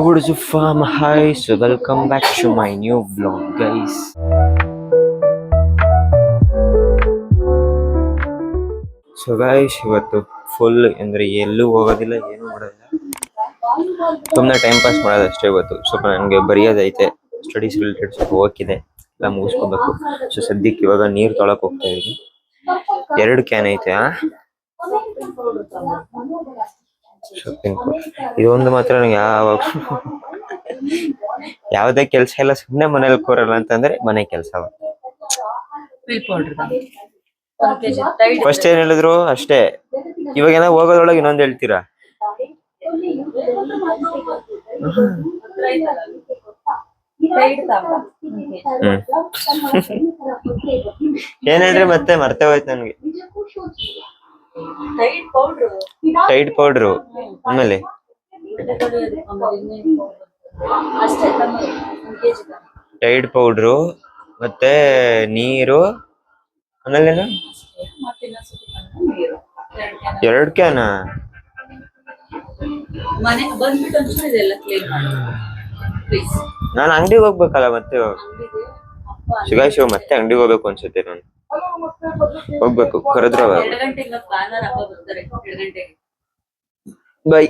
What is farm? Hi, so welcome back to my new vlog, guys. So guys ಇವತ್ತು full ಅಂದ್ರೆ ಎಲ್ಲೂ ಹೋಗೋದಿಲ್ಲ, ಏನು ಮಾಡೋದಿಲ್ಲ, ಸುಮ್ಮನೆ ಟೈಮ್ ಪಾಸ್ ಮಾಡೋದಷ್ಟೇ. ಇವತ್ತು ಸ್ವಲ್ಪ ನನಗೆ ಬರೆಯೋದೈತೆ, ಸ್ಟಡೀಸ್ ರಿಲೇಟೆಡ್ ಸ್ವಲ್ಪ ವರ್ಕ್ ಇದೆ, ಎಲ್ಲ ಮುಗಿಸ್ಕೋಬೇಕು. ಸೊ ಸದ್ಯಕ್ಕೆ ಇವಾಗ ನೀರು ತೊಳಕ್ ಹೋಗ್ತಾ ಇದೀನಿ. 2 ಕ್ಯಾನ್ ಐತೆ. ಇದೊಂದು ಮಾತ್ರ ನಂಗೆ ಯಾವುದೇ ಕೆಲಸ ಇಲ್ಲ, ಸುಮ್ಮನೆ ಮನೇಲಿ ಕೂರಲ್ಲ ಅಂತಂದ್ರೆ ಮನೆ ಕೆಲಸ. ಫಸ್ಟ್ ಏನ್ ಹೇಳಿದ್ರು ಅಷ್ಟೇ, ಇವಾಗ ಏನೋ ಹೋಗೋದ್ರೊಳಗೆ ಇನ್ನೊಂದು ಹೇಳ್ತೀರಾ. ಏನ್ ಹೇಳ್ರಿ ಮತ್ತೆ ಮರ್ತೇ ಹೋಯ್ತು ನನ್ಗೆ. ಟೈಡ್ ಪೌಡ್ರು, ಆಮೇಲೆ ಟೈಡ್ ಪೌಡ್ರು, ಮತ್ತೆ ನೀರು, ಆಮೇಲೆ 2 ಕ್ಯಾನ. ನಾನು ಅಂಗಡಿಗೆ ಹೋಗ್ಬೇಕಲ್ಲ ಮತ್ತೆ. ಶಿವ ಮತ್ತೆ ಅಂಗಡಿಗೆ ಹೋಗ್ಬೇಕು ಅನ್ಸುತ್ತೆ. ನಾನು ಹೋಗ್ಬೇಕು, ಕರೆದ್ರ ಬೈ.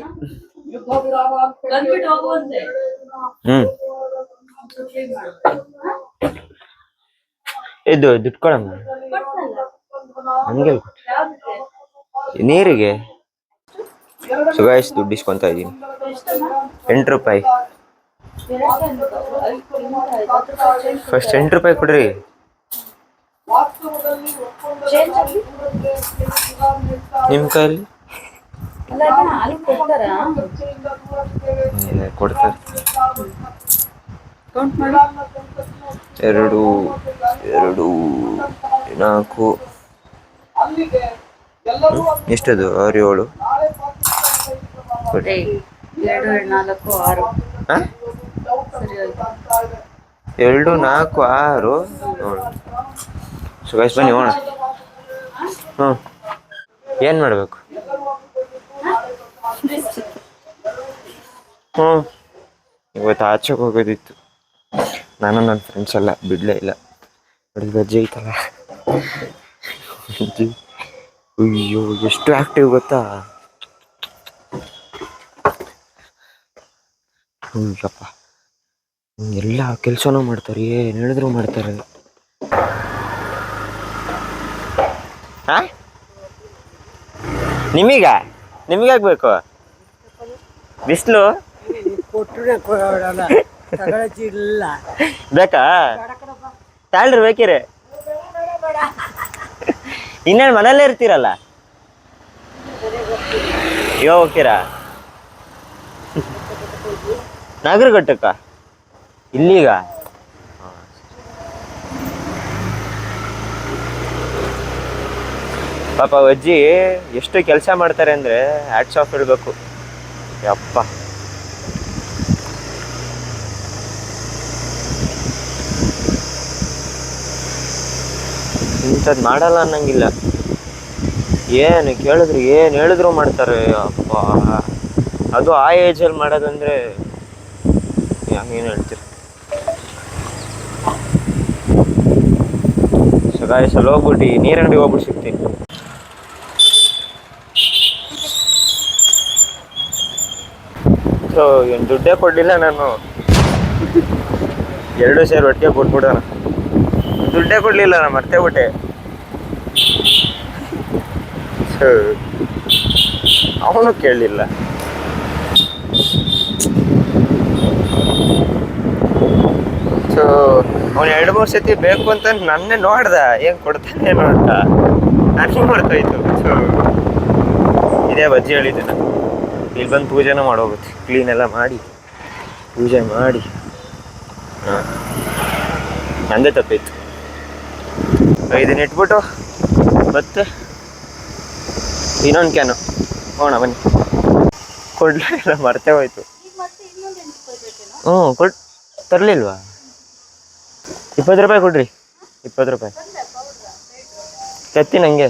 ಇದು ದುಡ್ಡು ಕೊಡಮ್ಮ ಹಂಗೆ ನೀರಿಗೆ. ಸುಗಾಯಿಸ್ ದುಡ್ಡು ಇಸ್ಕೊಂತ ಇದೀನಿ, 8 ರೂಪಾಯಿ. ಫಸ್ಟ್ 8 ರೂಪಾಯಿ ಕೊಡ್ರಿ. ನಿಮ್ ಕೈಲಿ ಕೊಡ್ತಾರೆ. 2 2 4 ಎಷ್ಟದು? 6 7 2 4 6. ಸುಗಾಯಿಸ್ ಬನ್ನಿ ಹೋಣ. ಏನ್ ಮಾಡ್ಬೇಕು? ಇವತ್ತು ಆಚೆಗೆ ಹೋಗೋದಿತ್ತು. ನಾನು ನನ್ನ ಫ್ರೆಂಡ್ಸ್ ಎಲ್ಲ ಬಿಡ್ಲೇ ಇಲ್ಲ. ಬಜ್ಜಿ ಐತಲ್ಲ, ಅಯ್ಯೋ ಎಷ್ಟು ಆಕ್ಟಿವ್ ಗೊತ್ತಾ. ಅಯ್ಯಪ್ಪ, ಎಲ್ಲ ಕೆಲ್ಸನೂ ಮಾಡ್ತಾರೆ, ಏನ್ ಹೇಳಿದ್ರು ಮಾಡ್ತಾರೆ. ನಿಮಗಾಗ್ಬೇಕು ಬಿಸಿಲು ಬೇಕಾ? ತಾಳ್ರಿ ಬೇಕಿರಿ. ಇನ್ನೇನು ಮನೇಲೇ ಇರ್ತೀರಲ್ಲ, ಇವಾಗ ಹೋಗ್ತೀರಾ ನಾಗರಘಟ್ಟಕ್ಕ? ಇಲ್ಲಿಗ ಪಾಪ ಅಜ್ಜಿ ಎಷ್ಟು ಕೆಲಸ ಮಾಡ್ತಾರೆ ಅಂದ್ರೆ ಹ್ಯಾಟ್ಸ್ ಆಫ್ ಹೇಳ್ಬೇಕು. ಯಪ್ಪ, ಇಂಥದ್ದು ಮಾಡಲ್ಲ ಅನ್ನಂಗಿಲ್ಲ. ಏನು ಕೇಳಿದ್ರು ಏನು ಹೇಳಿದ್ರು ಮಾಡ್ತಾರೆ. ಅಪ್ಪ, ಅದು ಆ ಏಜಲ್ಲಿ ಮಾಡೋದಂದ್ರೆ ಹಂಗೇನು ಹೇಳ್ತೀರಿ. ಸಗಾಯಿಸಲು ಹೋಗ್ಬಿಟ್ಟು ನೀರಂಗಡಿ ಹೋಗ್ಬಿಟ್ಟು ಸಿಗ್ತೀನಿ. ಸೊ ಏನು ದುಡ್ಡೇ ಕೊಡಲಿಲ್ಲ ನಾನು. 2 ಸೇರು ಒಟ್ಟಿಗೆ ಕೊಟ್ಬಿಡೋಣ. ದುಡ್ಡೇ ಕೊಡಲಿಲ್ಲ, ನಾನು ಮರ್ತೇ ಬಿಟ್ಟೆ. ಅವನು ಕೇಳಲಿಲ್ಲ. ಸೊ ಅವನು 2-3 ಸತಿ ಬೇಕು ಅಂತ ನನ್ನೇ ನೋಡ್ದ, ಏನು ಕೊಡ್ತಾನೆ ನೋಡ್ದ, ನನಗೆ ಮರ್ತೋಯ್ತು. ಸೊ ಇದೇ ಬಜ್ಜಿ ಹೇಳಿದ್ದೆ ನಾನು. ಇಲ್ಲಿ ಬಂದು ಪೂಜೆನೂ ಮಾಡೋಗುತ್ತೆ, ಕ್ಲೀನ್ ಎಲ್ಲ ಮಾಡಿ ಪೂಜೆ ಮಾಡಿ. ನಂದೇ ತಪ್ಪಿತ್ತು. ಇದನ್ನ ಇಟ್ಬಿಟ್ಟು ಮತ್ತೆ ಇನ್ನೊಂದು ಕ್ಯಾನು ಹೋಣ ಬನ್ನಿ. ಕೊಡ್ಲಿಲ್ಲ, ಮರ್ತೇ ಹೋಯ್ತು. ತರಲಿಲ್ವಾ? 20 ರೂಪಾಯಿ ಕೊಡ್ರಿ, 20 ರೂಪಾಯಿ ತತ್ತಿ ನಂಗೆ.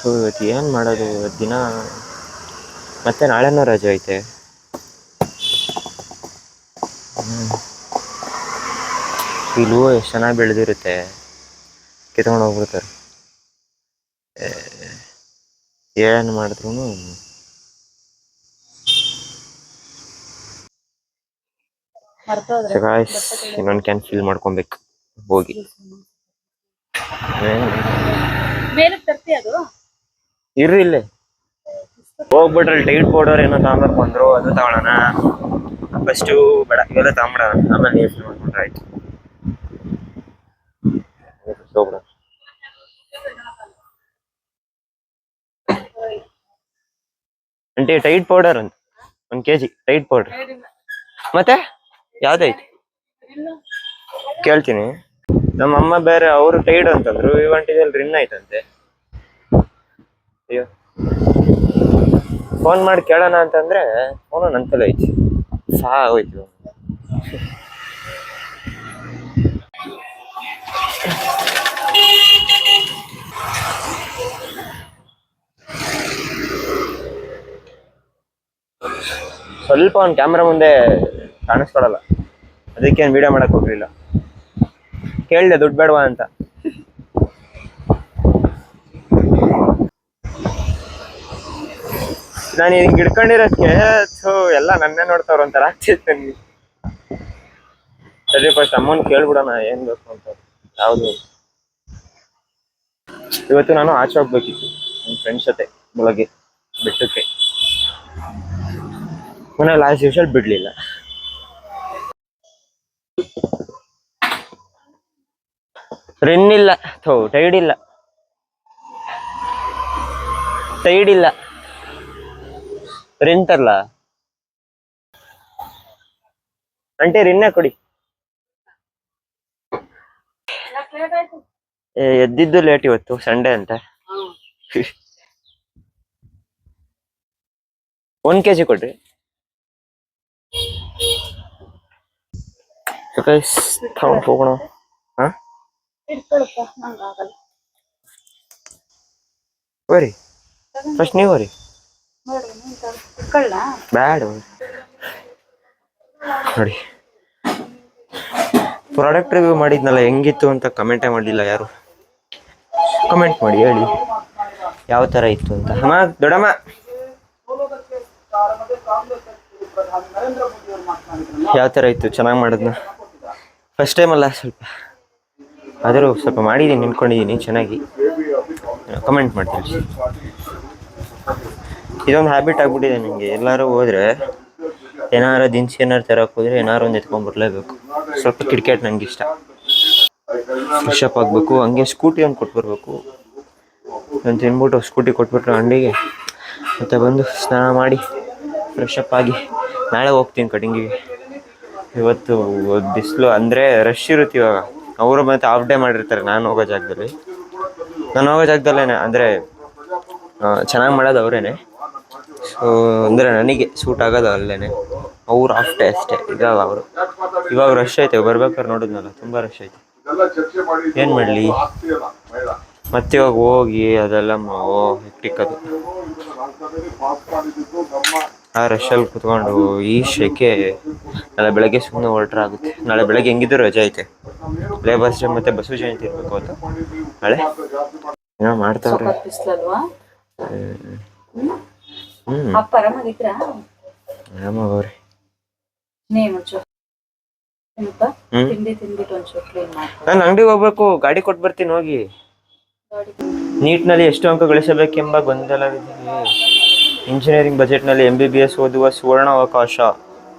ಸೊ ಇವತ್ತು ಏನು ಮಾಡೋದು ಇವತ್ತು ದಿನ ಮತ್ತೆ ನಾಳೆನೂ ರಜೆ ಐತೆ. ಇಲ್ಲೂ ಎಷ್ಟು ಚೆನ್ನಾಗಿ ಬೆಳೆದಿರುತ್ತೆ, ಕಿತ್ಕೊಂಡು ಹೋಗ್ಬಿಡ್ತಾರೆ. ಏನು ಮಾಡಿದ್ರು ಇನ್ನೊಂದು ಕ್ಯಾನ್ ಫಿಲ್ ಮಾಡ್ಕೊಬೇಕು ಹೋಗಿ. ಇರ್ರಿ ಇಲ್ಲೇ ಹೋಗ್ಬಿಟ್ರೆ ಟೈಟ್ ಪೌಡರ್ ಏನೋ ತಗೊಂಬೇಕು ಅಂದ್ರು, ಅದು ತಗೊಳ್ಳೋಣ. ಫಸ್ಟು ಬೇಡ ಇವೆಲ್ಲ ತಗೊಂಬಿಡೋಣ, ಆಮೇಲೆ ನೀರು ಫಿಲ್ ಮಾಡ್ಕೊಂಡ್ರೆ ಆಯ್ತು. ಹೋಗ್ಬಿಡ ಆಂಟಿ, ಟೈಟ್ ಪೌಡರ್ ಅಂತ 1 kg ಟೈಟ್ ಪೌಡರ್. ಮತ್ತೆ ಯಾವ್ದೈತಿ ಕೇಳ್ತೀನಿ. ನಮ್ಮ ಅಮ್ಮ ಬೇರೆ ಅವರು ಟೈಡ್ ಅಂತಂದ್ರು, ಇವಂಟಿದಲ್ಲಿ ರಿನ್ ಆಯ್ತಂತೆ. ಅಯ್ಯೋ, ಫೋನ್ ಮಾಡಿ ಕೇಳೋಣ ಅಂತಂದ್ರೆ ಫೋನು ನಂತಲೇ ಐತಿ, ಹೋಯ್ತು. ಸ್ವಲ್ಪ ಒಂದು ಕ್ಯಾಮ್ರಾ ಮುಂದೆ ಕಾಣಿಸ್ಕೊಳಲ್ಲ, ಅದಕ್ಕೆ ವಿಡಿಯೋ ಮಾಡಕ್ ಹೋಗ್ಲಿಲ್ಲ. ಕೇಳಿದೆ ದುಡ್ಡು ಬೇಡವಾ ಅಂತ. ನಾನು ಹಿಂಗೆ ಹಿಡ್ಕೊಂಡಿರೋದಕ್ಕೆ ಎಲ್ಲ ನನ್ನೇ ನೋಡ್ತಾವ್ರ ಒಂಥರ ಆಗ್ತಿತ್ತು ನನಗೆ. ಸರಿ, ಫಸ್ಟ್ ಅಮ್ಮನ್ ಕೇಳ್ಬಿಡೋಣ ಏನ್ ಬೇಕು ಅಂತ. ಯಾವುದು ಇವತ್ತು ನಾನು ಆಚೆ ಹೋಗ್ಬೇಕಿತ್ತು ನನ್ನ ಫ್ರೆಂಡ್ಸ್ ಜೊತೆ ಬೆಳಗ್ಗೆ ಬೆಟ್ಟಕ್ಕೆ. ಮನೇಲಿ ಆಸ್ ಯೂಶುವಲ್ ಬಿಡ್ಲಿಲ್ಲ. ರಿನ್ ಇಲ್ಲ, ಟೈಡ್ ಇಲ್ಲ, ಟೈಡ್ ಇಲ್ಲ, ರಿನ್ ತರ್ಲ ಅಂಟೆ, ರಿನ್ನೇ ಕೊಡಿ. ಎದ್ದಿದ್ದು ಲೇಟ್ ಇವತ್ತು, ಸಂಡೇ ಅಂತ. 1 kg ಕೊಡ್ರಿ. ತಗೊಂಡು ಹೋಗೋಣ. ಬರಿ ಫಸ್ಟ್ ನೀವು ಬರಿ. ಬ್ಯಾಡ ನೋಡಿ, ಪ್ರಾಡಕ್ಟ್ ರಿವ್ಯೂ ಮಾಡಿದ್ನಲ್ಲ, ಹೆಂಗಿತ್ತು ಅಂತ ಕಮೆಂಟೇ ಮಾಡಿಲ್ಲ ಯಾರು. ಕಮೆಂಟ್ ಮಾಡಿ ಹೇಳಿ ಯಾವ ಥರ ಇತ್ತು ಅಂತ. ಅಮ್ಮ, ದೊಡ್ಡಮ್ಮ, ಯಾವ ಥರ ಇತ್ತು? ಚೆನ್ನಾಗಿ ಮಾಡಿದ್ನ? ಫಸ್ಟ್ ಟೈಮ್ ಅಲ್ಲ, ಆದರೂ ಸ್ವಲ್ಪ ಮಾಡಿದ್ದೀನಿ, ನಿಂತ್ಕೊಂಡಿದ್ದೀನಿ ಚೆನ್ನಾಗಿ. ಕಮೆಂಟ್ ಮಾಡ್ತೀನಿ. ಇದೊಂದು ಹ್ಯಾಬಿಟ್ ಆಗ್ಬಿಟ್ಟಿದೆ ನನಗೆ. ಎಲ್ಲರೂ ಹೋದರೆ ಏನಾರು ದಿನಸಿ ಏನಾರು ತರಕ್ಕೆ ಹೋದರೆ ಏನಾರು ಒಂದು ಎತ್ಕೊಂಡ್ಬರ್ಲೇಬೇಕು. ಸ್ವಲ್ಪ ಕ್ರಿಕೆಟ್ ನನಗೆ ಇಷ್ಟ. ಫ್ರೆಶ್ ಅಪ್ ಆಗಬೇಕು, ಹಂಗೆ ಸ್ಕೂಟಿ ಒಂದು ಕೊಟ್ಬರ್ಬೇಕು ಅಂತ ತಿನ್ಬಿಟ್ಟು ಸ್ಕೂಟಿ ಕೊಟ್ಬಿಟ್ರೆ ಅಂಗಡಿಗೆ, ಮತ್ತು ಬಂದು ಸ್ನಾನ ಮಾಡಿ ಫ್ರೆಶ್ ಅಪ್ ಆಗಿ ನಾಳೆ ಹೋಗ್ತೀನಿ ಕಟಿಂಗಿಗೆ. ಇವತ್ತು ಬಿಸಿಲು ಅಂದರೆ ರಶ್ ಇರುತ್ತೆ ಇವಾಗ. ಅವರು ಮತ್ತೆ ಹಾಫ್ ಡೇ ಮಾಡಿರ್ತಾರೆ ನಾನು ಹೋಗೋ ಜಾಗದಲ್ಲೇ ಅಂದರೆ ಚೆನ್ನಾಗಿ ಮಾಡೋದು ಅವರೇನೆ. ಸೊ ಅಂದರೆ ನನಗೆ ಸೂಟ್ ಆಗೋದು ಅಲ್ಲೇ. ಅವ್ರು ಹಾಫ್ ಡೇ ಅಷ್ಟೇ ಇದಾಗ ಅವರು. ಇವಾಗ ರಶ್ ಐತೆ, ಬರ್ಬೇಕಾದ್ರೆ ನೋಡಿದ್ನಲ್ಲ ತುಂಬ ರಶ್ ಐತೆ. ಏನು ಮಾಡಲಿ ಮತ್ತೆ ಇವಾಗ ಹೋಗಿ ಅದೆಲ್ಲ ಹೆಕ್ಟಿಕ್ಕದು. ಆ ರಶಲ್ಲಿ ಕುತ್ಕೊಂಡು ಈ ಶೆಕೆ. ನಾಳೆ ಬೆಳಗ್ಗೆ ಸುಮ್ಮನೆ ಹೊರಟ್ರೆ ಆಗುತ್ತೆ. ನಾಳೆ ಬೆಳಗ್ಗೆ ಹೆಂಗಿದ್ರು ರಜೆ ಐತೆ, ಲೇಬರ್ಸ್ ಡೇ ಮತ್ತು ಬಸವ ಜಯಂತಿ ಇರಬೇಕು ಅಂತ ನಾಳೆ ಏನೋ ಮಾಡ್ತಾವ್ರೆ. ಆರಾಮಾಗವ್ರೆ. ನಾನು ಅಂಗಡಿಗೆ ಹೋಗ್ಬೇಕು, ಗಾಡಿ ಕೊಟ್ಟು ಬರ್ತೀನಿ ಹೋಗಿ. ನೀಟ್ನಲ್ಲಿ ಎಷ್ಟು ಅಂಕ ಗಳಿಸಬೇಕೆಂಬ ಗೊಂದಲವಿದೆ. ಇಂಜಿನಿಯರಿಂಗ್ ಬಜೆಟ್ನಲ್ಲಿ MBBS ಓದುವ ಸುವರ್ಣ ಅವಕಾಶ.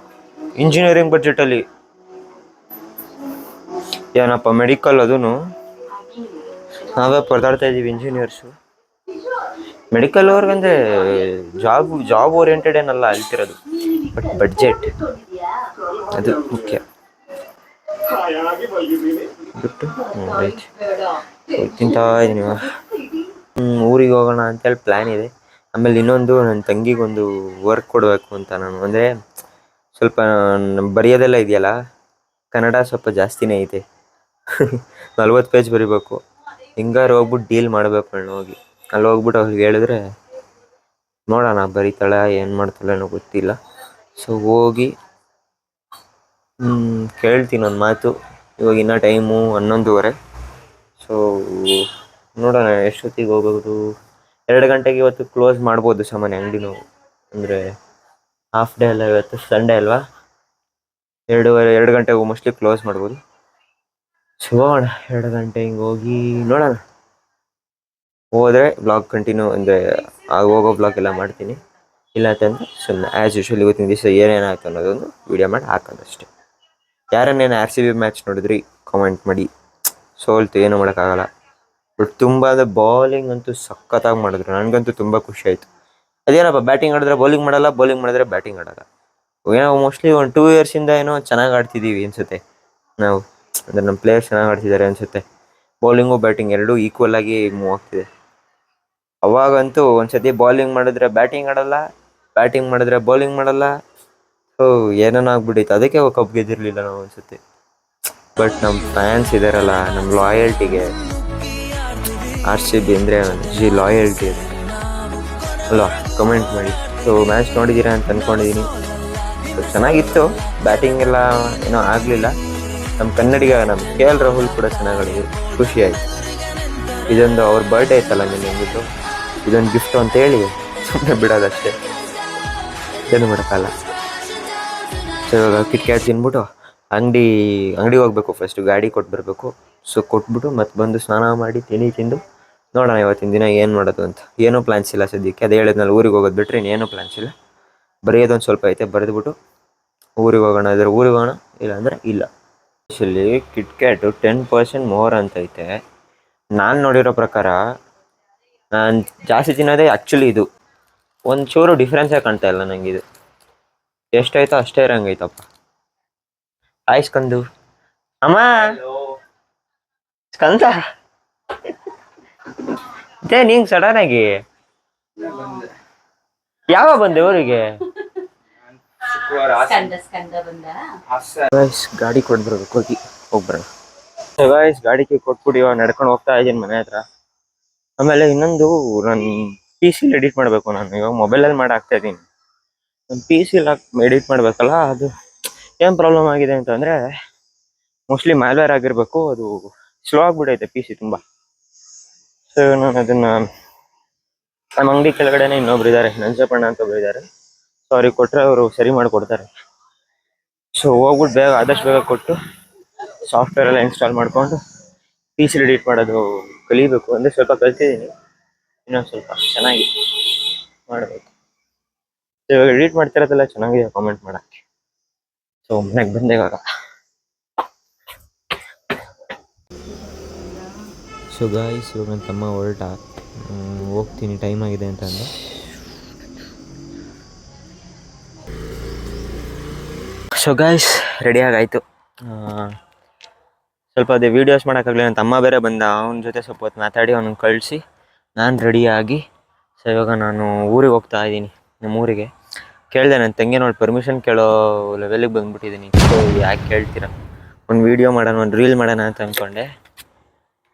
ಇಂಜಿನಿಯರಿಂಗ್ ಬಜೆಟಲ್ಲಿ ಏನಪ್ಪ ಮೆಡಿಕಲ್, ಅದೂ ನಾವೇ ಪರದಾಡ್ತಾ ಇದ್ದೀವಿ ಇಂಜಿನಿಯರ್ಸು. ಮೆಡಿಕಲ್ ಅವ್ರಿಗಂದರೆ ಜಾಬ್ ಓರಿಯೆಂಟೆಡ್ ಏನಲ್ಲ ಅಲ್ತಿರೋದು, ಬಟ್ ಬಡ್ಜೆಟ್ ಅದು ಮುಖ್ಯ. ಬಿಟ್ಟು ಆಯ್ತು ತಿಂತಾ ಇದ್ದೀನಿ. ಊರಿಗೆ ಹೋಗೋಣ ಅಂತೇಳಿ ಪ್ಲ್ಯಾನ್ ಇದೆ. ಆಮೇಲೆ ಇನ್ನೊಂದು, ನನ್ನ ತಂಗಿಗೊಂದು ವರ್ಕ್ ಕೊಡಬೇಕು ಅಂತ. ನಾನು ಅಂದರೆ ಸ್ವಲ್ಪ ಬರೆಯೋದೆಲ್ಲ ಇದೆಯಲ್ಲ, ಕನ್ನಡ ಸ್ವಲ್ಪ ಜಾಸ್ತಿನೇ ಐತೆ. 40 ಪೇಜ್ ಬರಿಬೇಕು. ಹಿಂಗಾರು ಹೋಗ್ಬಿಟ್ಟು ಡೀಲ್ ಮಾಡಬೇಕು ನಾನು ಹೋಗಿ. ಅಲ್ಲಿ ಹೋಗ್ಬಿಟ್ಟು ಅವ್ರಿಗೆ ಹೇಳಿದ್ರೆ ನೋಡೋಣ ಬರೀತಾಳೆ ಏನು ಮಾಡ್ತಾಳೆ ಅನ್ನೋ ಗೊತ್ತಿಲ್ಲ. ಸೊ ಹೋಗಿ ಕೇಳ್ತೀನಿ ಒಂದು ಮಾತು. ಇವಾಗ ಇನ್ನೂ ಟೈಮು 11:30. ಸೊ ನೋಡೋಣ ಎಷ್ಟೊತ್ತಿಗೆ ಹೋಗೋದು. 2 ಗಂಟೆಗೆ ಇವತ್ತು ಕ್ಲೋಸ್ ಮಾಡ್ಬೋದು ಸಾಮಾನ್ಯ ಅಂಗಡಿನೂ. ಅಂದರೆ ಹಾಫ್ ಡೇ ಅಲ್ಲ, ಇವತ್ತು ಸಂಡೇ ಅಲ್ವಾ. 2 ಗಂಟೆಗೆ ಮೋಸ್ಟ್ಲಿ ಕ್ಲೋಸ್ ಮಾಡ್ಬೋದು. ಸೊ ಹೋಗೋಣ 2 ಗಂಟೆ ಹಿಂಗೆ ಹೋಗಿ ನೋಡೋಣ. ಹೋದರೆ ಬ್ಲಾಗ್ ಕಂಟಿನ್ಯೂ ಅಂದರೆ ಹೋಗೋ ಬ್ಲಾಗ್ ಎಲ್ಲ ಮಾಡ್ತೀನಿ. ಇಲ್ಲ ಅಂತಂದರೆ ಸುಮ್ಮನೆ ಆ್ಯಸ್ ಯೂಶ್ವಲ್ ಇವತ್ತಿನ ದಿವಸ ಏನೇನಾಯ್ತು ಅನ್ನೋದೊಂದು ವೀಡಿಯೋ ಮಾಡಿ ಹಾಕೋದಷ್ಟೇ. ಯಾರನ್ನೇನು RCB ಮ್ಯಾಚ್ ನೋಡಿದ್ರಿ ಕಾಮೆಂಟ್ ಮಾಡಿ. ಸೋಲ್ತು, ಏನೂ ಮಾಡೋಕ್ಕಾಗಲ್ಲ. ಬಟ್ ತುಂಬ ಅಂದರೆ ಬೌಲಿಂಗ್ ಅಂತೂ ಸಖತ್ತಾಗಿ ಮಾಡಿದ್ರು. ನನಗಂತೂ ತುಂಬ ಖುಷಿ ಆಯಿತು. ಅದೇನಪ್ಪ ಬ್ಯಾಟಿಂಗ್ ಆಡಿದ್ರೆ ಬೌಲಿಂಗ್ ಮಾಡಲ್ಲ, ಬೌಲಿಂಗ್ ಮಾಡಿದ್ರೆ ಬ್ಯಾಟಿಂಗ್ ಆಡಲ್ಲ. ಏನೋ ಮೋಸ್ಟ್ಲಿ ಒಂದು 2 ಇಯರ್ಸಿಂದ ಏನೋ ಚೆನ್ನಾಗಿ ಆಡ್ತಿದ್ದೀವಿ ಅನಿಸುತ್ತೆ ನಾವು. ಅಂದರೆ ನಮ್ಮ ಪ್ಲೇಯರ್ಸ್ ಚೆನ್ನಾಗಿ ಆಡ್ತಿದ್ದಾರೆ ಅನಿಸುತ್ತೆ. ಬೌಲಿಂಗು ಬ್ಯಾಟಿಂಗ್ ಎರಡೂ ಈಕ್ವಲ್ ಆಗಿ ಮೂವ್ ಆಗ್ತಿದೆ. ಅವಾಗಂತೂ ಒಂದ್ಸತಿ ಬೌಲಿಂಗ್ ಮಾಡಿದ್ರೆ ಬ್ಯಾಟಿಂಗ್ ಆಡಲ್ಲ, ಬ್ಯಾಟಿಂಗ್ ಮಾಡಿದ್ರೆ ಬೌಲಿಂಗ್ ಮಾಡಲ್ಲ. ಸೊ ಏನೇನೋ ಆಗ್ಬಿಟ್ಟಿತ್ತು. ಅದಕ್ಕೆ ಕಪ್ ಗೆದ್ದಿರಲಿಲ್ಲ ನಾವು ಅನಿಸುತ್ತೆ. ಬಟ್ ನಮ್ಮ ಫ್ಯಾನ್ಸ್ ಇದ್ದಾರಲ್ಲ, ನಮ್ಮ ಲಾಯಲ್ಟಿಗೆ RCB ಅಂದರೆ ಲಾಯಲ್ಟಿ ಅದು ಅಲ್ವಾ. ಕಮೆಂಟ್ ಮಾಡಿ. ಸೊ ಮ್ಯಾಚ್ ನೋಡಿದ್ದೀರಾ ಅಂತ ಅಂದ್ಕೊಂಡಿದ್ದೀನಿ. ಸೊ ಚೆನ್ನಾಗಿತ್ತು. ಬ್ಯಾಟಿಂಗ್ ಎಲ್ಲ ಏನೋ ಆಗಲಿಲ್ಲ. ನಮ್ಮ ಕನ್ನಡಿಗ ನಮ್ಮ KL ರಾಹುಲ್ ಕೂಡ ಚೆನ್ನಾಗಿ ಆಡಿದ್ರು. ಖುಷಿ ಆಯಿತು. ಇದೊಂದು ಅವ್ರ ಬರ್ಡೇ ಇತ್ತಲ್ಲ ನಿನ್ನೆ ಅಂದ್ಬಿಟ್ಟು ಇದೊಂದು ಗಿಫ್ಟು ಅಂತೇಳಿ ಸುಮ್ಮನೆ ಬಿಡೋದಷ್ಟೇ, ಏನು ಮಾಡೋಕ್ಕಲ್ಲ. ಸೊ ಇವಾಗ ಕಿಟ್ಕ್ಯಾಟ್ ತಿನ್ಬಿಟ್ಟು ಅಂಗಡಿಗೆ ಹೋಗ್ಬೇಕು. ಫಸ್ಟು ಗಾಡಿ ಕೊಟ್ಟು ಬರಬೇಕು. ಸೊ ಕೊಟ್ಬಿಟ್ಟು ಮತ್ತೆ ಬಂದು ಸ್ನಾನ ಮಾಡಿ ತಿಂದು ನೋಡೋಣ ಇವತ್ತಿನ ದಿನ ಏನು ಮಾಡೋದು ಅಂತ. ಏನೂ ಪ್ಲ್ಯಾನ್ಸ್ ಇಲ್ಲ ಸದ್ಯಕ್ಕೆ. ಅದೇ ಹೇಳಿದ್ನಲ್ಲಿ ಊರಿಗೆ ಹೋಗೋದು ಬಿಟ್ಟರೆ ಇನ್ನೇನೂ ಪ್ಲ್ಯಾನ್ಸ್ ಇಲ್ಲ. ಬರೆಯೋದೊಂದು ಸ್ವಲ್ಪ ಐತೆ, ಬರೆದ್ಬಿಟ್ಟು ಊರಿಗೆ ಹೋಗೋಣ. ಇದ್ರೆ ಊರಿಗೆ ಹೋಗೋಣ, ಇಲ್ಲಾಂದರೆ ಇಲ್ಲ. ಆ್ಯಕ್ಚುಲಿ ಕಿಟ್ಕ್ಯಾಟು 10% ಮೋರ್ ಅಂತೈತೆ. ನಾನು ನೋಡಿರೋ ಪ್ರಕಾರ ನಾನು ಜಾಸ್ತಿ ತಿನ್ನೋದೇ ಆ್ಯಕ್ಚುಲಿ ಇದು. ಒಂಚೂರು ಡಿಫ್ರೆನ್ಸೇ ಕಾಣ್ತಾ ಇಲ್ಲ ನನಗೆ. ಇದು ಎಷ್ಟಾಯ್ತೋ ಅಷ್ಟೇ ಇರೋಂಗೈತಪ್ಪ. ಸ್ಕಂದು ಅಮ್ಮ ಸ್ಕಂದ ಅದೇ ನೀಂಗೆ ಸಡನ್ ಆಗಿ ಯಾವ ಬಂದೆ ಊರಿಗೆ? ಗಾಡಿ ಕೊಟ್ಬರ್ಬೇಕು, ಹೋಗ್ಬರೋಣ. ಗಾಡಿಗೆ ಕೊಟ್ಬಿಟ್ಟು ಇವಾಗ ನಡ್ಕೊಂಡು ಹೋಗ್ತಾ ಇದ್ದೀನಿ ಮನೆ ಹತ್ರ. ಆಮೇಲೆ ಇನ್ನೊಂದು ನಾನು PC ಎಡಿಟ್ ಮಾಡಬೇಕು. ನಾನು ಇವಾಗ ಮೊಬೈಲಲ್ಲಿ ಮಾಡಾಕ್ತಾ ಇದ್ದೀನಿ. ನನ್ನ PC ಎಡಿಟ್ ಮಾಡಬೇಕಲ್ಲ. ಅದು ಏನು ಪ್ರಾಬ್ಲಮ್ ಆಗಿದೆ ಅಂತಂದರೆ ಮೋಸ್ಟ್ಲಿ ಮ್ಯಾಲ್ವೇರ್ ಆಗಿರಬೇಕು. ಅದು ಸ್ಲೋ ಆಗಿಬಿಟ್ಟೈತೆ PC ತುಂಬ. ಸೊ ನಾನು ಅದನ್ನು ನಮ್ಮ ಅಂಗಡಿ ಕೆಳಗಡೆನೇ ಇನ್ನೊಬ್ರು ಇದ್ದಾರೆ, ನಂಜಪ್ಪಣ್ಣ ಅಂತ ಒಬ್ರು ಇದ್ದಾರೆ. ಸೊ ಅವ್ರಿಗೆ ಕೊಟ್ಟರೆ ಅವರು ಸರಿ ಮಾಡಿಕೊಡ್ತಾರೆ. ಸೊ ಹೋಗ್ಬಿಟ್ಟು ಆದಷ್ಟು ಬೇಗ ಕೊಟ್ಟು ಸಾಫ್ಟ್ವೇರ್ ಎಲ್ಲ ಇನ್ಸ್ಟಾಲ್ ಮಾಡಿಕೊಂಡು PC ಎಡಿಟ್ ಮಾಡೋದು ಕಲಿಬೇಕು. ಅಂದರೆ ಸ್ವಲ್ಪ ಕಲ್ತಿದ್ದೀನಿ, ಇನ್ನೊಂದು ಸ್ವಲ್ಪ ಚೆನ್ನಾಗಿ ಮಾಡಬೇಕು. ಇವಾಗ ಎಡಿಟ್ ಮಾಡ್ತಿರೋದೆಲ್ಲ ಚೆನ್ನಾಗಿದೆ ಕಾಮೆಂಟ್ ಮಾಡೋಕ್ಕೆ. ಸೊ ಮನೆಗೆ ಬಂದೆ ಇವಾಗ. ಸೊ ಗಾಯ್ಸ್ ಇವಾಗ ನನ್ನ ತಮ್ಮ ಹೊರಟ, ಹೋಗ್ತೀನಿ ಟೈಮ್ ಆಗಿದೆ ಅಂತ ಅಂದೆ. ಸೊ ಗಾಯ್ಸ್ ರೆಡಿಯಾಗಾಯಿತು. ಸ್ವಲ್ಪ ಅದೇ ವೀಡಿಯೋಸ್ ಮಾಡೋಕ್ಕಾಗಲಿ. ನನ್ನ ತಮ್ಮ ಬೇರೆ ಬಂದ, ಅವನ ಜೊತೆ ಸ್ವಲ್ಪ ಹೊತ್ತು ಮಾತಾಡಿ ಅವನಿಗೆ ಕಳಿಸಿ ನಾನು ರೆಡಿಯಾಗಿ. ಸೊ ಇವಾಗ ನಾನು ಊರಿಗೆ ಹೋಗ್ತಾ ಇದ್ದೀನಿ, ನಮ್ಮೂರಿಗೆ. ಕೇಳಿದೆ ನನ್ನ ತಂಗಿ ನೋಡಿ ಪರ್ಮಿಷನ್ ಕೇಳೋ ಲೆವೆಲಿಗೆ ಬಂದುಬಿಟ್ಟಿದ್ದೀನಿ. ಸೊ ಯಾಕೆ ಕೇಳ್ತೀರಾ, ಒಂದು ವೀಡಿಯೋ ಮಾಡೋಣ, ಒಂದು ರೀಲ್ ಮಾಡೋಣ ಅಂತ ಅಂದ್ಕೊಂಡೆ.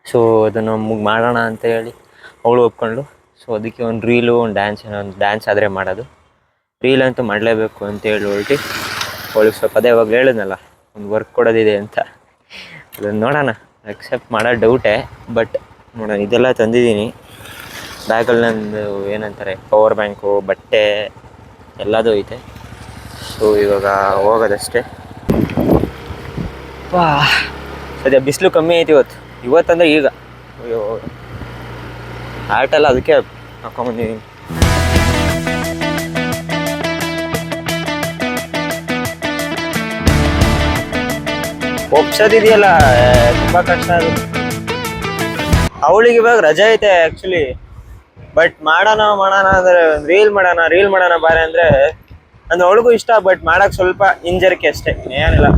ಸೊ ಅದನ್ನು ಮಾಡೋಣ ಅಂತ ಹೇಳಿ ಅವಳು ಒಪ್ಕೊಂಡ್ಳು. ಸೊ ಅದಕ್ಕೆ ಒಂದು ರೀಲು, ಒಂದು ಡ್ಯಾನ್ಸ್ ಆದರೆ ಮಾಡೋದು. ರೀಲ್ ಅಂತೂ ಮಾಡಲೇಬೇಕು ಅಂತೇಳಿ ಹೊರಟಿ ಅವಳಿಗೆ ಸ್ವಲ್ಪ ಅದೇ ಇವಾಗ ಹೇಳಿದ್ನಲ್ಲ ಒಂದು ವರ್ಕ್ ಕೊಡೋದಿದೆ ಅಂತ. ಅದನ್ನು ನೋಡೋಣ, ಅಕ್ಸೆಪ್ಟ್ ಮಾಡೋ ಡೌಟೇ. ಬಟ್ ನೋಡೋಣ. ಇದೆಲ್ಲ ತಂದಿದ್ದೀನಿ ಬ್ಯಾಗಲ್ಲಿ. ನಂದು ಏನಂತಾರೆ ಪವರ್ ಬ್ಯಾಂಕು, ಬಟ್ಟೆ ಎಲ್ಲದೂ ಐತೆ. ಸೊ ಇವಾಗ ಹೋಗೋದಷ್ಟೇ. ಸದ್ಯ ಬಿಸಿಲು ಕಮ್ಮಿ ಐತಿ ಇವತ್ತಂದರೆ ಈಗ. ಅಯ್ಯೋ ಆಟಲ್ಲ, ಅದಕ್ಕೆ ಹಾಕೊಂಬಂದಿದ್ದೀನಿ. ಒಪ್ಸೋದಿದೆಯಲ್ಲ ತುಂಬ ಕಷ್ಟ ಅದು. ಅವಳಿಗೆ ಇವಾಗ ರಜೆ ಐತೆ ಆ್ಯಕ್ಚುಲಿ. ಬಟ್ ಮಾಡೋಣ ಅಂದರೆ ರೀಲ್ ಮಾಡೋಣ ಬಾರೆ ಅಂದರೆ ಅಂದ್ರೆ ಅವಳಿಗೂ ಇಷ್ಟ. ಬಟ್ ಮಾಡೋಕ್ಕೆ ಸ್ವಲ್ಪ ಹಿಂಜರಿಕೆ ಅಷ್ಟೇ, ಏನಿಲ್ಲ.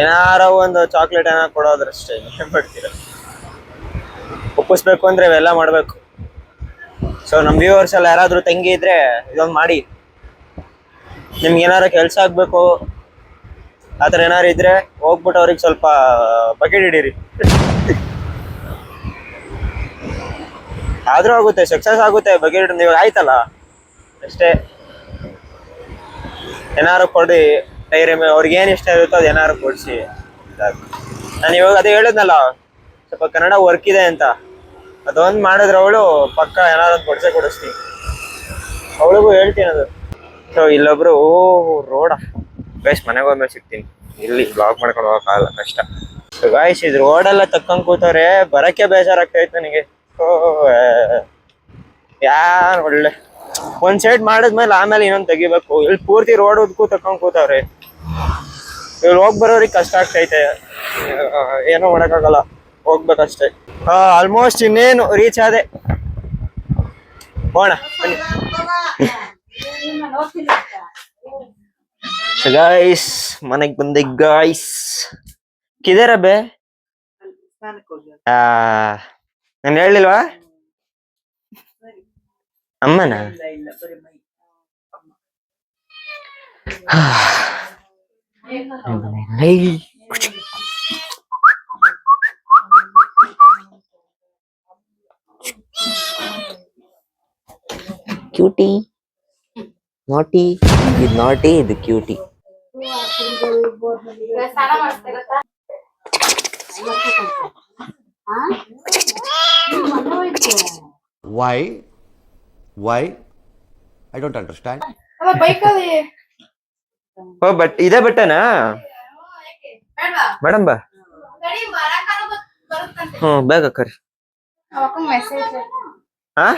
ಏನಾರೋ ಒಂದು ಚಾಕ್ಲೇಟ್ ಏನೋ ಕೊಡೋದ್ರಷ್ಟೇ. ಏನು ಮಾಡ್ತೀರ, ಒಪ್ಪಿಸ್ಬೇಕು ಅಂದರೆ ಇವೆಲ್ಲ ಮಾಡಬೇಕು. ಸೊ ನಮ್ಮ ವ್ಯೂವರ್ಸ್ ಎಲ್ಲ ಯಾರಾದರೂ ತಂಗಿ ಇದ್ದರೆ ಇದೊಂದು ಮಾಡಿ. ನಿಮ್ಗೆ ಏನಾರು ಕೆಲಸ ಆಗಬೇಕು ಆ ಥರ ಏನಾರು ಇದ್ದರೆ ಹೋಗ್ಬಿಟ್ಟು ಅವ್ರಿಗೆ ಸ್ವಲ್ಪ ಬಕೆಟ್ ಹಿಡೀರಿ. ಆದ್ರೂ ಆಗುತ್ತೆ, ಸಕ್ಸಸ್ ಆಗುತ್ತೆ. ಬಗೆಟ್ ನೀವು ಆಯ್ತಲ್ಲ ಅಷ್ಟೇ. ಏನಾರು ಕೊಡಿ ಟೈರ್ ಅವ್ರಿಗೆ ಏನ್ ಇಷ್ಟ ಇರುತ್ತೋ ಅದು ಏನಾರು ಕೊಡ್ಸಿ. ನಾನು ಇವಾಗ ಅದೇ ಹೇಳಿದ್ನಲ್ಲ, ಸ್ವಲ್ಪ ಕನ್ನಡ ವರ್ಕ್ ಇದೆ ಅಂತ, ಅದೊಂದು ಮಾಡಿದ್ರೆ ಅವಳು ಪಕ್ಕ ಏನಾದ್ರು ಕೊಡ್ಸೇ ಕೊಡಿಸ್ತೀನಿ. ಅವಳಿಗೂ ಹೇಳ್ತೀನಿ ಅದು. ಸೊ ಇಲ್ಲೊಬ್ರು ರೋಡ ಗೈಸ್, ಮನೆಗೆ ಹೋದ್ಮೇಲೆ ಸಿಗ್ತೀನಿ. ಇಲ್ಲಿ ಬ್ಲಾಗ್ ಮಾಡ್ಕೊಂಡು ಹೋಗಕ್ಕಾಗಲ್ಲ, ಕಷ್ಟ. ಸೊ ಗೈಸ್, ಇದು ರೋಡೆಲ್ಲ ತಕ್ಕೊಂಡ್ ಕೂತವ್ರೆ, ಬರಕ್ಕೆ ಬೇಜಾರಾಗ್ತೈತೆ ನನಗೆ. ಯಾರು ಒಳ್ಳೆ ಒಂದ್ ಸೈಡ್ ಮಾಡಿದ್ಮೇಲೆ ಆಮೇಲೆ ಇನ್ನೊಂದು ತೆಗಿಬೇಕು. ಇಲ್ಲಿ ಪೂರ್ತಿ ರೋಡ್ ಉದ್ಕೂ ತಕೊಂಡ್ ಕೂತವ್ರೆ. ಇಲ್ಲಿ ಹೋಗ್ ಬರೋರಿಗೆ ಕಷ್ಟ ಆಗ್ತೈತೆ. ಏನೋ ಮಾಡಕ್ಕಾಗಲ್ಲ, ಹೋಗ್ಬೇಕಷ್ಟೇ. ಆಲ್ಮೋಸ್ಟ್ ಇನ್ನೇನು ರೀಚ್ ಆದೆ. ಹೋಣ ಬನ್ನಿ. ಗಾಯ್ಸ್, ಮನೆಗ್ ಬಂದೆ ಗಾಯ್ಸ್. ಕಿದೇರ ಬೇ ನಾನು ಹೇಳಿಲ್ವಾ ಅಮ್ಮನ? ಕ್ಯೂಟಿ ನಾಟಿ, ಇದು ನಾಟಿ, ಇದು cutie. Why? I don't understand. Oh but ಇದೇ ಬಟ್ಟನಾ ಮೇಡಮ್? ಬಾ. ಬೇಗ ಕರಿ. ಹಾ,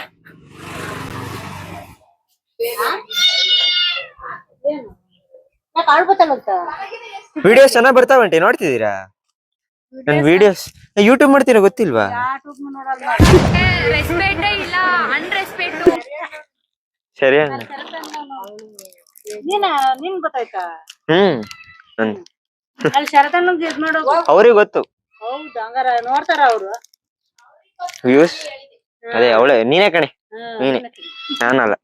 ವಿಡಿಯೋಸ್ ಚೆನ್ನಾಗ್ ಬರ್ತಾವಂಟಿ, ನೋಡ್ತಿದ್ದೀರಾ? ನನ್ ವಿಡಿಯೋಸ್ ಯೂಟ್ಯೂಬ್ ಮಾಡ್ತೀರಾ ಗೊತ್ತಿಲ್ವಾ? ಸರಿ ಅಣ್ಣ. ಅವ್ರಿಗೆ ಗೊತ್ತು. ನೋಡ್ತಾರ ಅವರು ವ್ಯೂಸ್. ಅದೇ ಅವಳೆ, ನೀನೇ ಕಣೆ, ನೀನೆ, ನಾನಲ್ಲ.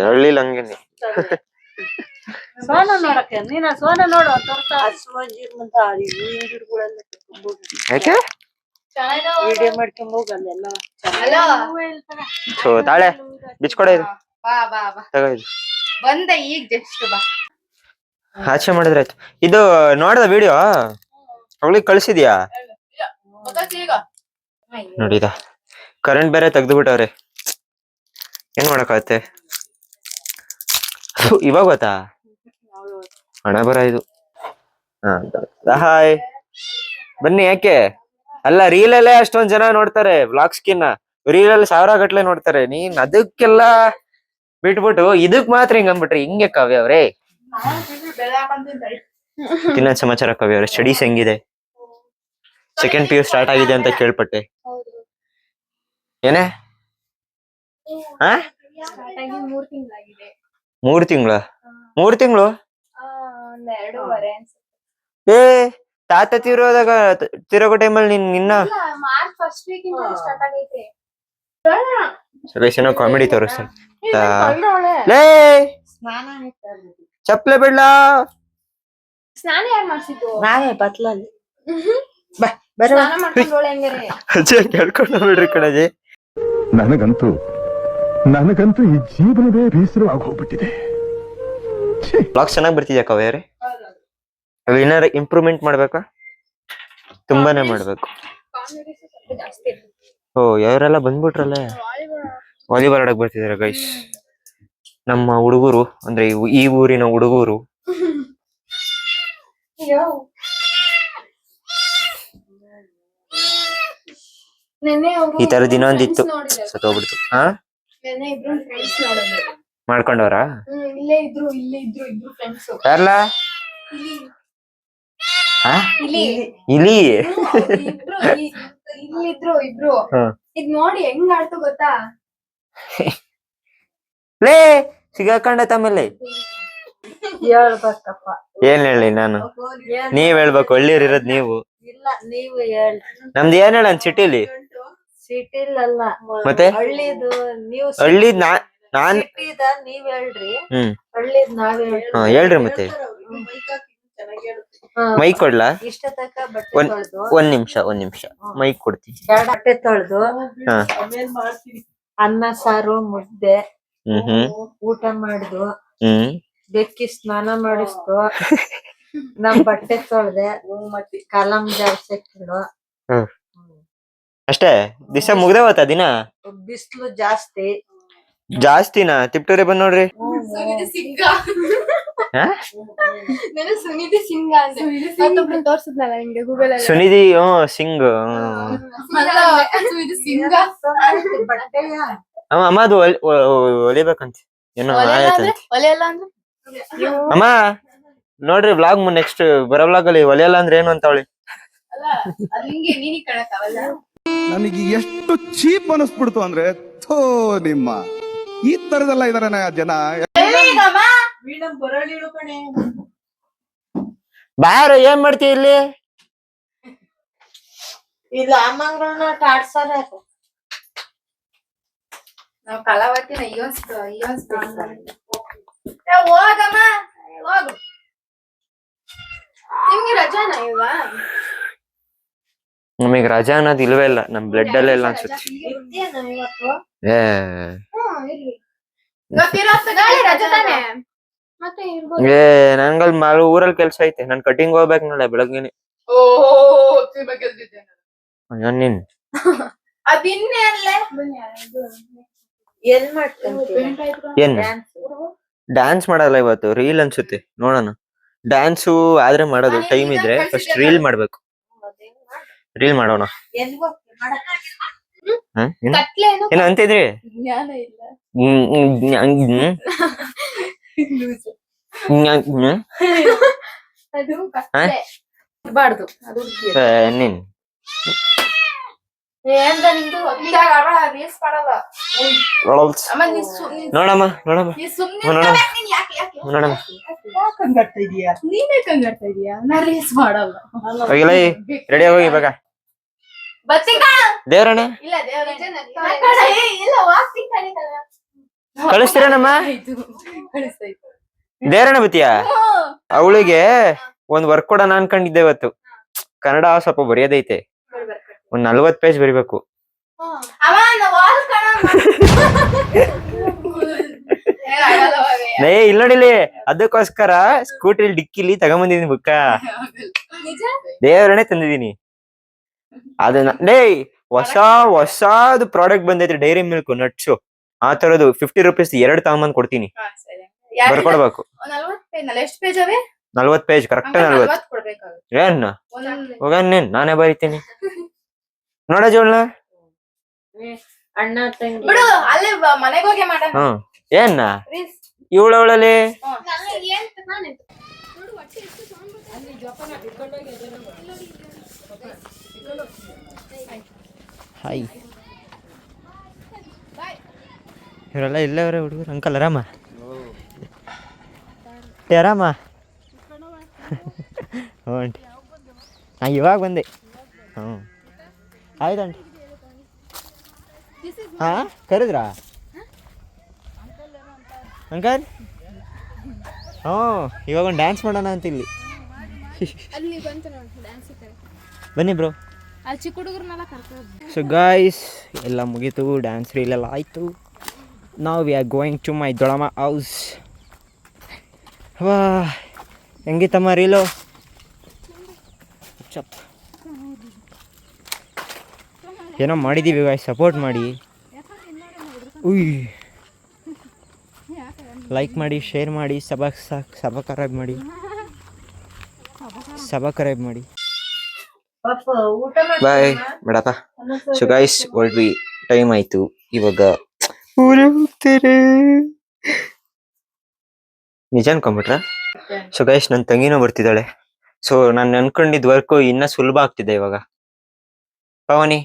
ಹಳ್ಳಿಲ್ ಹಂಗೇನೆ. ಸೋನ ನೋಡಕ್ಕೆ ನೀನ ಸೋನ ನೋಡು. ಯಾಕೆ ವಿಡಿಯೋ ಮಾಡ್ಕೊಂಡ್ ಹೋಗಲ್ಲ. ಸೊ ತಾಳೆ ಬಿಚ್ಕೊಡ, ಇದು ತಗೋ, ಇದು ಬಂದೆ ಈಗ ಜಸ್ಟ್ ಬಾ. ಆಚೆ ಮಾಡಿದ್ರಾಯ್ತು. ಇದು ನೋಡ್ದ ವಿಡಿಯೋ ಅವಳಿಗೆ ಕಳ್ಸಿದ್ಯಾ? ನೋಡಿದ ಕರೆಂಟ್ ಬೇರೆ ತೆಗ್ದು ಬಿಟ್ಟವ್ರೆ, ಏನ್ ಮಾಡಕ್ಕಾಗತ್ತೆ? ಇವಾಗ ಗೊತ್ತಾ ಹಣ ಬರ ಇದು. ಹಾಯ್ ಬನ್ನಿ. ಯಾಕೆ ಅಲ್ಲ, ರೀಲಲ್ಲೇ ಅಷ್ಟೊಂದ್ ಜನ ನೋಡ್ತಾರೆ, ವ್ಲಾಗ್ಸ್ಕಿನ್ನ ರೀಲಲ್ಲಿ 1000 ಗಟ್ಲೆ ನೋಡ್ತಾರೆ. ನೀನ್ ಅದಕ್ಕೆಲ್ಲ ಬಿಟ್ಬಿಟ್ಟು ಇದಕ್ ಮಾತ್ರ ಹಿಂಗ್ ಅಂದ್ಬಿಟ್ರಿ, ಹಿಂಗೆ ಕಾವ್ಯ ಅವ್ರೆ? ಇನ್ನೊಂದ್ ಸಮಾಚಾರ ಕಾವ್ಯ ಅವ್ರೆ, ಸ್ಟಡೀಸ್ ಹೆಂಗಿದೆ? ಸೆಕೆಂಡ್ PU ಸ್ಟಾರ್ಟ್ ಆಗಿದೆ ಅಂತ ಕೇಳ್ಪಟ್ಟೆ. ಏನೇ? 3 ತಿಂಗಳ? 3 ತಿಂಗಳು? ಏ ತಾತ ತಿರೋಗೋ ಟೈಮಲ್ಲಿ ನಿನ್ನ ಏನೋ ಕಾಮಿಡಿ ತೋರಿಸ್ತಾರೆ. ಲೇ ಚಪ್ಲೆ ಬಿಡ್ಲ. ಸ್ನಾನ ಯಾರು ಮಾಡ್ಸಿದ್ದು? ನಾವೇ ಬತ್ಲಲ್ಲಿ ಅಜ್ಜಿ ಕೇಳ್ಕೊಂಡು ಬಿಡ್ರಿ ಕಣಜಿ. ನನಗಂತೂ ಈ ಜೀವನವೇ ಬೇಸರವಾಗಿ ಹೋಗ್ಬಿಟ್ಟಿದೆ. ಬ್ಲಾಗ್ಸ್ ಚೆನ್ನಾಗಿ ಬರ್ತಿದ್ಯಾ ಕಾವ್ಯಾರೆ? ಏನಾರ ಇಂಪ್ರೂವ್ಮೆಂಟ್ ಮಾಡ್ಬೇಕಾ? ತುಂಬಾನೇ ಮಾಡ್ಬೇಕು. ಓ ಯಾರೆಲ್ಲ ಬಂದ್ಬಿಟ್ರಲ್ಲ, ವಾಲಿಬಾಲ್ ಆಡಕ್ ಬರ್ತಿದಾರೆ ಗೈಸ್. ನಮ್ಮ ಹುಡುಗರು ಅಂದ್ರೆ ಈ ಊರಿನ ಹುಡುಗರು. ಈ ತರದ್ ಇನ್ನೊಂದಿತ್ತು, ಸತ್ತೋಗ್ಬಿಡ್ತು. ಮಾಡ್ಕೊಂಡವ್ರ? ಯಾರಲ್ಲ ಇಲ್ಲಿ ಇಬ್ರು ಇದ್ ನೋಡಿ ಹೆಂಗ್ ಆಡ್ತು ಗೊತ್ತಾ? ಲೇ ಸಿಗಾಕೊಂಡ ತಮೇಲೆ ಹೇಳ್ಬೇಕಪ್ಪ. ಏನ್ ಹೇಳಿ ನಾನು? ನೀವ್ ಹೇಳ್ಬೇಕು, ಹಳ್ಳಿಯರ್ ಇರೋದ್ ನೀವು. ಇಲ್ಲ ನೀವು ಹೇಳ್. ನಮ್ದು ಏನ್ ಹೇಳ ಸಿಟಿಲಿ? ಸಿಟಿಲಲ್ಲ ಮತ್ತೆ ಹಳ್ಳಿದು. ನೀವು ಹಳ್ಳಿದ್ ನಾನ್ ನೀವ್ ಹೇಳ್ರಿ, ಹಳ್ಳಿದ್ ನಾವ್ ಹೇಳ್ರಿ. ಮತ್ತೆ ಮೈಕ್ ಕೊಡ್ಲಾ? ಇಷ್ಟ ತನಕ ಬಟ್ಟೆ ಒಂದ್ ತೊಳ್ದು ಒಂದ್ ನಿಮಿಷ ಮೈಕ್ ಕೊಡ್ತೀನಿ. ಬಟ್ಟೆ ತೊಳ್ದು ಹಾ. ಅನ್ನ ಸಾರು ಮುದ್ದೆ ಹ್ಮ್ ಊಟ ಮಾಡ್ದು ಹ್ಮ್ ಬೆಕ್ಕಿ ಸ್ನಾನ ಮಾಡಿಸ್ದು ನಮ್ ಬಟ್ಟೆ ತೊಳ್ದೆ ಕಲಂ ಜಾಡ್ಸಕ್ಕಿಡು. ಹ್ಮ್ ಅಷ್ಟೇ ದಿವಸ ಮುಗ್ದೇ ಹೋತ ದಿನ? ಬಿಸ್ಲು ಜಾಸ್ತಿ. ಜಾಸ್ತಿನಾ? ತಿಪ್ಟೂರಿ ಬಂದ್ ನೋಡ್ರಿ. ಸುನಿಧಿ ಸಿಂಗ ಹಾ? ನಾನು ಸುನಿಧಿ ಸಿಂಗ ಅಂದೆ ಮತ್ತೊಬ್ರು ತೋರ್ಸಿದ್ನಲ್ಲ ನಿಮ್ಗೆ ಗೂಗಲ್ ಅಲ್ಲಿ ಸುನಿಧಿ ಸಿಂಗ್. ಅಲ್ಲ, ಸುನಿಧಿ ಸಿಂಗ ಬಟ್ಟೆಯ ಅಮ್ಮ ಅದು ಹೊಲಿಬೇಕಂತ ಏನೋ ಆಯ್ತಂತೆ. ಒಲೆಯಲ್ಲ ಅಂದ್ರೆ ಅಮ್ಮ ನೋಡ್ರಿ ವ್ಲಾಗ್ ನೆಕ್ಸ್ಟ್ ಬರೋ ವ್ಲಾಗ್ ಅಲ್ಲಿ ಒಲಿಯಲ್ಲ ಅಂದ್ರೆ ಏನು ಅಂತ ಅವಳಿ. ಅಲ್ಲ ಅದ್ ನಿಂಗೆ ನೀನಿಗ್ ಕಾಣಕ್ಕಾಗಲ್ಲ. ನನಗೆ ಎಷ್ಟು ಚೀಪ್ ಅನಿಸ್ಬಿಡ್ತು ಅಂದ್ರೆ ಥೋ ನಿಮ್ಮ ಈ ತರದೆಲ್ಲ ಇದಾರೆ ಜನ. ಎಲ್ಲಿಗಮ್ಮ? ಬಾರ ಏನ್ ಮಾಡ್ತೀವಿ ಇಲ್ಲಿ? ಇಲ್ಲ ಅಮ್ಮಂಗಳನ್ನ ಆಡ್ಸಾರ. ನಾವ್ ಕಲಾವತಿನ ಹೋಗಮ್ಮ ಹೋಗು. ನಿಮ್ಗೆ ರಜಾನ ಇಲ್ವಾ? ನಮಗ್ ರಜಾ ಅನ್ನೋದು ಇಲ್ವೇ ಇಲ್ಲ, ನಮ್ ಬ್ಲಡ್ ಅಲ್ಲೇ ಇಲ್ಲ ಅನ್ಸುತ್ತೆ. ಇರ್ತೀಯೇನೋ ಇವತ್ತು? ಏ ಇರ್ಲಿ. ನಾಳೆ ರಜಾ ತಾನೆ? ಮತ್ತೆ ಇರ್ಬೋದು. ಏ ನಂಗಲ್ ಊರಲ್ಲಿ ಕೆಲ್ಸ ಐತೆ, ನಾನ್ ಕಟಿಂಗ್ ಹೋಗ್ಬೇಕು ನಾಳೆ ಬೆಳಗ್ಗೆನೆ. ನೀನ್ ಅದಿನ್ನೆ ಅಲ್ಲೇ ಎಲ್ ಮಾಡ್ಕೊಂತೀಯ? ಏನ್ ಡ್ಯಾನ್ಸ್ ಮಾಡಲ್ಲ ಇವತ್ತು, ರೀಲ್ ಅನ್ಸುತ್ತೆ ನೋಡೋಣ. ಡ್ಯಾನ್ಸು ಆದ್ರೆ ಮಾಡೋದು ಟೈಮ್ ಇದ್ರೆ ಫಸ್ಟ್ ರೀಲ್ ಮಾಡ್ಬೇಕು. ರೀಲ್ ಮಾಡೋಣ. ಎಲ್ಗೋ ಮಾಡಕ್ಕ? ಹ? ಏನು? ಕತ್ಲೆ ಏನು ಏನೋ ಅಂತಿದ್ರಿ? ಜ್ಞಾನ ಇಲ್ಲ. ಅದು ಕತ್ಲೆ ಇರ್ಬಾರ್ದು. ಅದು ನೀನ್ ಏನ್ದ ನಿಂದು ಹೊತ್ತಿದಾಗ ರೀಲ್ಸ್ ಮಾಡಲ್ಲ. ಅಮ್ಮ ನೋಡಮ್ಮ ನೋಡಮ್ಮ ನೀ ಸುಮ್ನೆ ನೋಡೋಣ. ಇರ್ತಾವೆ, ನೀನ್ ಯಾಕೆ ನೋಡಮ್ಮ ನೀನೇ ಕಂಗಾಡ್ತಾ ಇದೀಯಾ? ನಾ ರೀಲ್ಸ್ ಮಾಡಲ್ಲ. ಹೋಗಿಲ್ಲ ರೆಡಿ ಆಗೋಗಿ ಇವಾಗ. ಬತ್ತಿಂಗ ದೇವ್ರಣ್ಣ ಇಲ್ಲ ದೇವ್ರ ಇಲ್ಲ ವಾಸ್ತಿಂಗ್ ಕರೀತಾರ. ಕಳಿಸ್ತೀರನಮ್ಮ? ಕಳಿಸ್ತಾಯ್ತು. ದೇವ್ರಣ್ಣ ಬತ್ತೀಯಾ? ಅವಳಿಗೆ ಒಂದ್ ವರ್ಕ್ ಕೊಡೋಣ ಅನ್ಕೊಂಡಿದ್ದೆ ಇವತ್ತು. ಕನ್ನಡ ಸ್ವಲ್ಪ ಬರೆಯೋದೈತೆ, ಒಂದ್ 40 ಪೇಜ್ ಬರಿಬೇಕು. ಅವ ವಾಲ್ ಕಣ ಏ ಇಲ್ಲ ನೋಡಿಲಿ, ಅದಕ್ಕೋಸ್ಕರ ಸ್ಕೂಟಿ ಡಿಕ್ಕಿಲಿ ತಗೊಂಬಂದಿದೀನಿ ಬುಕ್ಕ. ನಿಜ ದೇವ್ರನ್ನೇ ತಂದಿದೀನಿ. ಅದನ್ನ ಹೊಸದು ಪ್ರಾಡಕ್ಟ್ ಬಂದೈತ್ರಿ, ಡೈರಿ ಮಿಲ್ಕ್ ನಟ್ಸು ಆ ತರದು 50 ರೂಪೀಸ್ 2 ತಗೊಂಬಂದ್ ಕೊಡ್ತೀನಿ. ಬರ್ಕೊಡ್ಬೇಕು. 40 ಪೇಜ್ ನಲ್ಲ ಎಷ್ಟು ಪೇಜ್ ಅವೆ? 40 ಪೇಜ್ ಕರೆಕ್ಟ್ 40. ಕೊಡ್ಬೇಕಾಗುತ್ತೆ. ಏನ್ ಹೋಗ ನೀನ್ ನಾನೇ ಬರಿತೀನಿ ನೋಡ ಜೋಳ್ನ. ಅಣ್ಣ ತಂಗಿ ಬಿಡು ಅಲ್ಲೇ ಮನೆಗೆ ಹೋಗಿ ಮಾಡೋಣ. ಹ್ಮ್ ಏನ್ನ ರೀಲ್ಸ್ ಇವಳವಳಲ್ಲಿ ಹಾಯ್ ಇವರೆಲ್ಲ ಇಲ್ಲೇ ಅವರೇ ಹುಡುಗರು. ಅಂಕಲ್ ಆರಾಮ? ಆರಾಮ? ಹ್ಞೂ ಆಂಟಿ, ನಾ ಇವಾಗ ಬಂದೆ. ಹ್ಞೂ ಆಯ್ತು ಆಂಟಿ. ಹಾಂ ಕರೆದ್ರಾ ಅಂಕಲ್? ಹ್ಞೂ ಇವಾಗ ಒಂದು ಡ್ಯಾನ್ಸ್ ಮಾಡೋಣ ಅಂತ ಇಲ್ಲಿ. ಅಲ್ಲಿ ಬಂತು ನೋಡಿ ಡ್ಯಾನ್ಸ್ ಬನ್ನಿ ಬ್ರೋ. ಅಲ್ಲಿ ಚಿಕ್ಕ ಹುಡುಗರನ್ನೆಲ್ಲ ಕರ್ಕೊಂಡು. ಸೊ ಗಾಯ್ಸ್ ಎಲ್ಲ ಮುಗೀತು, ಡ್ಯಾನ್ಸ್ ರೀಲೆಲ್ಲ ಆಯಿತು. ನಾವು we are going to my ದೊಡಮ್ಮ ಹೌಸ್. ವಾ ಹೆಂಗಿತ್ತಮ್ಮ ರೀಲು? ಚಪ್ ಏನೋ ಮಾಡಿದ್ದೀವಿ ಗಾಯ್ಸ್, ಸಪೋರ್ಟ್ ಮಾಡಿ. ಉಯ್ ಲೈಕ್ ಮಾಡಿ, ಶೇರ್ ಮಾಡಿ, ಸಬ್ಸ್ಕ್ರೈಬ್ ಮಾಡಿ. ಪಾಪ ಊಟ ಬಾಯ್ ಮೇಡಪ್ಪ. ಸೊ ಗಾಯ್ಸ್ ಹೊರಡ್ವಿ, ಟೈಮ್ ಆಯಿತು ಇವಾಗ. ಹೋಗ್ತಾರೆ ನಿಜ ಅನ್ಕೊಂಬಿಟ್ರ? ಸೊ ಗೈಸ್ ನನ್ನ ತಂಗಿನೂ ಬರ್ತಿದ್ದಾಳೆ. ಸೊ ನಾನು ಅನ್ಕೊಂಡಿದ್ ವರ್ಕು ಇನ್ನ ಸುಲಭ ಆಗ್ತಿದೆ ಇವಾಗ. ಪವನಿ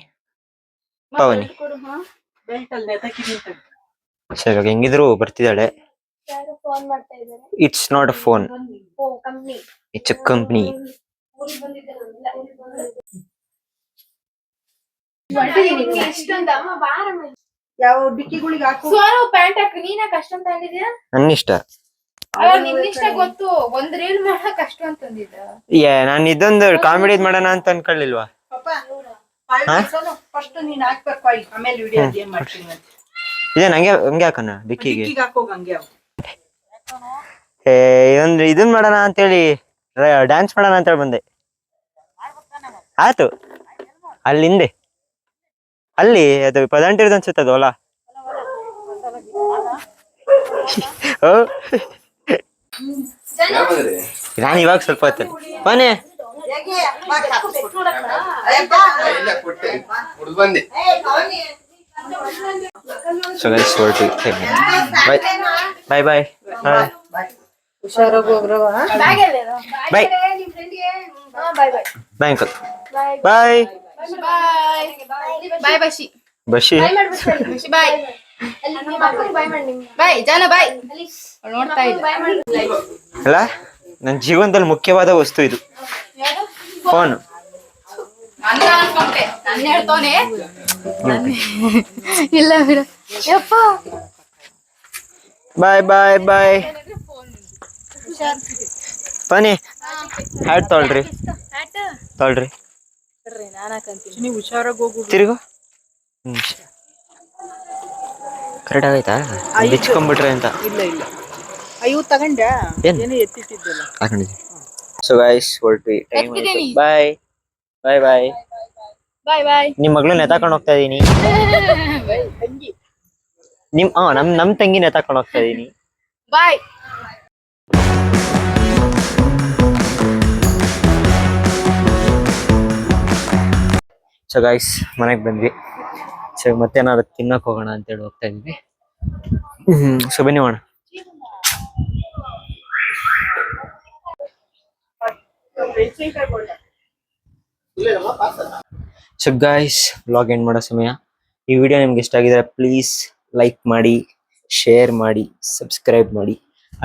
ಸೊ ಇವಾಗ ಹೆಂಗಿದ್ರು ಬರ್ತಿದ್ದಾಳೆ. ಯಾರು ಫೋನ್ ಮಾಡ್ತಾ ಇದ್ದಾರೆ? It's not a phone, oh company. It's a company. ಇಷ್ಟೊಂದು ಅಮ್ಮ ಬಾರಮ್ಮ. ಯಾವ ಡಿಕ್ಕಿಗಳಿಗೆ ಹಾಕು. ಸೋನು ಪ್ಯಾಂಟ್ ಹಾಕು. ನೀನ ಕಷ್ಟ ತಗೊಂಡಿದ್ಯಾ? ನನ್ನಿಷ್ಟ. ನಿನ್ನಿಷ್ಟ ಗೊತ್ತು ಒಂದ್ ರೀಲ್ ಮಾಡಕ್ ಅಷ್ಟು ಅಂತಂದಿದ್ದ. ನಾನು ಇದೊಂದು ಕಾಮಿಡಿ ಮಾಡೋಣ ಅಂತ ಅನ್ಕೊಳ್ಳಿಲ್ವಾ? ಫಸ್ಟ್ ನೀನ್ ಹಾಕ್ಬೇಕು ಆಮೇಲೆ ವಿಡಿಯೋ ಏನ್ ಮಾಡ್ತೀನಿ ಅಂತ. ಇದೇನ್ ಹಂಗೆ ಹಾಕೋಣ ಡಿಕ್ಕಿಗೆ? ಹಾಕೋಗ ಹಂಗೆ ಇದನ್ ಮಾಡೋಣ ಅಂತೇಳಿ ಡ್ಯಾನ್ಸ್ ಮಾಡೋಣ ಅಂತೇಳಿ ಬಂದೆ. ಆಯ್ತು, ಅಲ್ಲಿ ಹಿಂದೆ ಅಲ್ಲಿ ಅದು ಪದಂಟಿರ್ದು ಅನ್ಸುತ್ತೆ ಅದು ಹೊಲ. ನಾನು ಇವಾಗ ಸ್ವಲ್ಪ ಹೊತ್ತು ಮನೆ ಬಾಯ್ ಬಾಯ್ ಹುಷಾರಾಗಿ ಹೋಗ್ರವ. ಬಾಯ್ ಬಾಯ್ ಅಂಕಲ್ ಬಾಯ್ ಬಾಯ್ ಬಶಿ ಬಶಿ ಬಶಿ ಬಾಯ್ ಬಾಯ್ ಜಾನ ಬಾಯ್. ನೋಡ್ತಾ ಇದ್ದ ಅಲ್ಲ, ನನ್ನ ಜೀವನದಲ್ಲಿ ಮುಖ್ಯವಾದ ವಸ್ತು ಇದು, ಫೋನ್. ನನ್ನ ಅನ್ಕೊಂಡೆ ನನ್ನ ಹೇಳ್ತೋನೆ. ಇಲ್ಲ ಬಿಡ ಯಪ್ಪ. ಬಾಯ್ ಬಾಯ್ ಬಾಯ್. ಬನ್ನಿ ಹ್ಯಾಟ್ ತೊಳ್ರಿ ನೀವು ಹುಷಾರಾಗಿ ಹೋಗು. ತಿರುಗು. ಕರೆಕ್ಟ್ ಆಗೈತಾ? ಬಿಚ್ಕೊಂಡ್ಬಿಟ್ರೆ ಅಂತ. ಇಲ್ಲ ಅಯ್ಯೋ ತಗೊಂಡ ಏನ್? ಏನೋ ಎತ್ತಿಟ್ಟಿದ್ದಲ್ಲ. ಹಾಕೊಂಡಿದ್ದೀನಿ. ಸೊ ಗೈಸ್ ಹೊರಟ್ವಿ, ಟೈಮ್ ಆಯ್ತು. ಬಾಯ್ ಬಾಯ್ ಬಾಯ್ ಬಾಯ್ ಬಾಯ್. ನಿಮ್ ಮಗಳನ್ನ ಎತ್ತಾಕೊಂಡು ಹೋಗ್ತಾ ಇದೀನಿ. ನಮ್ ತಂಗಿನ ಎತ್ತಾಕೊಂಡು ಹೋಗ್ತಾ ಇದೀನಿ. ಬಾಯ್. ಸೊ ಗೈಸ್ ಮನೆಗೆ ಬಂದ್ವಿ. ಸೊ ಮತ್ತೇನಾದ್ರು ತಿನ್ನಕ್ ಹೋಗೋಣ ಅಂತೇಳಿ ಹೋಗ್ತಾ ಇದೀವಿ. ಸೊ ಬನ್ನಿ ಮಾಡೋಣ. ಸೊ ಗೈಸ್ ವ್ಲಾಗ್ ಎಂಡ್ ಮಾಡೋ ಸಮಯ. ಈ ವಿಡಿಯೋ ನಿಮ್ಗೆ ಇಷ್ಟ ಆಗಿದ್ರೆ ಪ್ಲೀಸ್ ಲೈಕ್ ಮಾಡಿ, ಶೇರ್ ಮಾಡಿ, ಸಬ್ಸ್ಕ್ರೈಬ್ ಮಾಡಿ.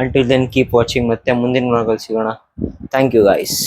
Until then keep watching. ಮತ್ತೆ ಮುಂದಿನ ವ್ಲಾಗಲ್ಲಿ ಸಿಗೋಣ. Thank you guys.